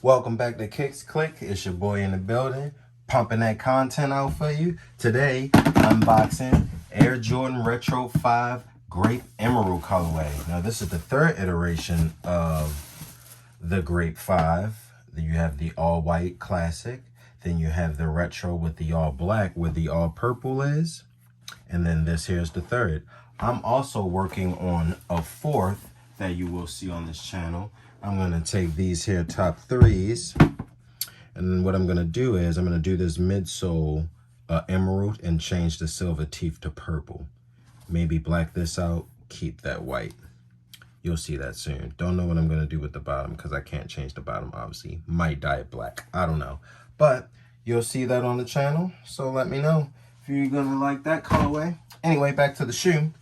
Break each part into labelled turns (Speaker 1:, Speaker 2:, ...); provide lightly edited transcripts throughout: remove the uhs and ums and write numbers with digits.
Speaker 1: Welcome back to Kicks Click. It's your boy in the building, pumping that content out for you. Today, unboxing Air Jordan Retro 5 Grape Emerald colorway. Now, this is the third iteration of the Grape 5. Then you have the all-white classic. Then you have the retro with the all-black where the all-purple is. And then this here's the third. I'm also working on a fourth that you will see on this channel. I'm going to take these here top threes, and what I'm going to do is I'm going to do this midsole emerald and change the silver teeth to purple. Maybe black this out, keep that white. You'll see that soon. Don't know what I'm going to do with the bottom because I can't change the bottom, obviously. Might dye it black. I don't know. But you'll see that on the channel, so let me know if you're going to like that colorway. Anyway, back to the shoe.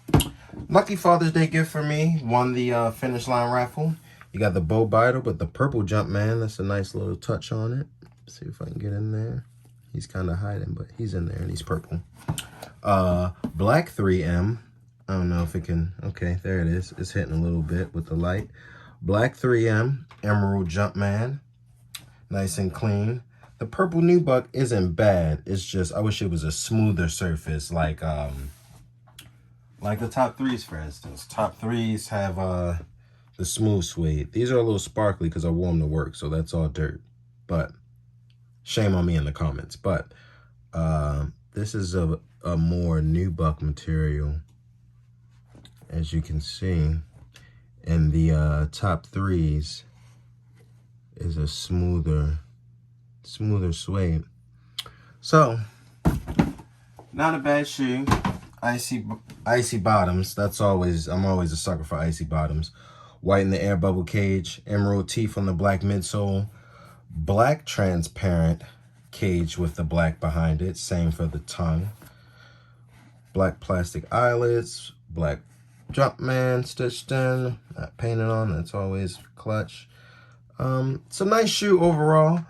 Speaker 1: Lucky Father's Day gift for me. Won the finish line raffle. You got the bow biter, but the purple jump man. That's a nice little touch on it. Let's see if I can get in there. He's kind of hiding, but he's in there and he's purple. Black 3M. I don't know if it can. Okay, there it is. It's hitting a little bit with the light. Black 3M Emerald Jump Man. Nice and clean. The purple nubuck isn't bad. It's just I wish it was a smoother surface, like the top threes, for instance. Top threes have the smooth suede. These are a little sparkly because I wore them to work, so that's all dirt. But shame on me in the comments. But this is a more nubuck material, as you can see. And the top threes is a smoother suede. So not a bad shoe. Icy bottoms. I'm always a sucker for icy bottoms. White in the air bubble cage, emerald teeth on the black midsole, black transparent cage with the black behind it, same for the tongue. Black plastic eyelids, black Jumpman stitched in, not painted on, that's always clutch. It's a nice shoe overall.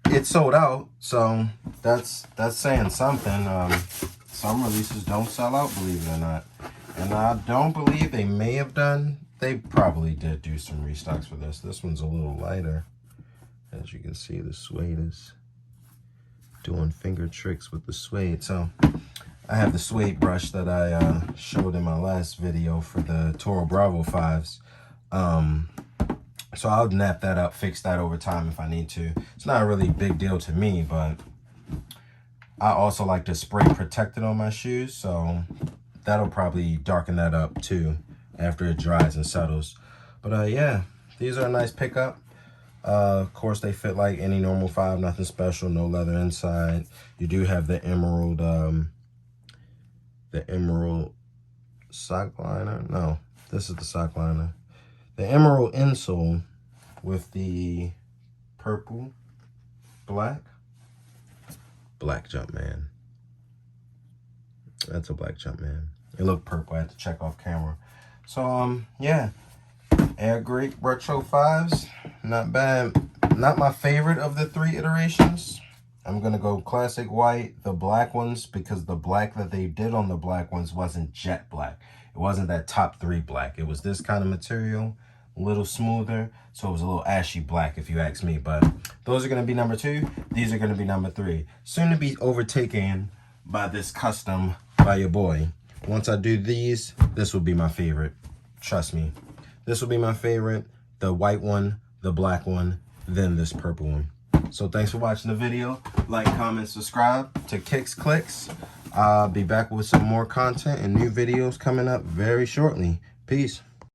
Speaker 1: It sold out, so that's saying something. Some releases don't sell out, believe it or not. And I don't believe they may have done. They probably did do some restocks for this. This one's a little lighter. As you can see, the suede is doing finger tricks with the suede. So I have the suede brush that I showed in my last video for the Toro Bravo 5s. So I'll nap that up, fix that over time if I need to. It's not a really big deal to me, but I also like to spray protectant on my shoes, so that'll probably darken that up too after it dries and settles. But yeah, these are a nice pickup. Of course, they fit like any normal 5, nothing special, no leather inside. You do have the emerald sock liner. No, this is the sock liner. The emerald insole with the purple, black jump man. That's a black jump man. It looked purple. I had to check off camera. So yeah, Air Grape Retro 5s, not bad. Not my favorite of the 3 iterations. I'm gonna go classic white, the black ones, because the black that they did on the black ones wasn't jet black. It wasn't that top 3 black. It was this kind of material, a little smoother, so it was a little ashy black if you ask me. But those are gonna be number 2. These are gonna be number 3. Soon to be overtaken by this custom by your boy. Once I do these, this will be my favorite. Trust me. This will be my favorite. The white one, the black one, then this purple one. So thanks for watching the video. Like, comment, subscribe to Kicks Clicks. I'll be back with some more content and new videos coming up very shortly. Peace.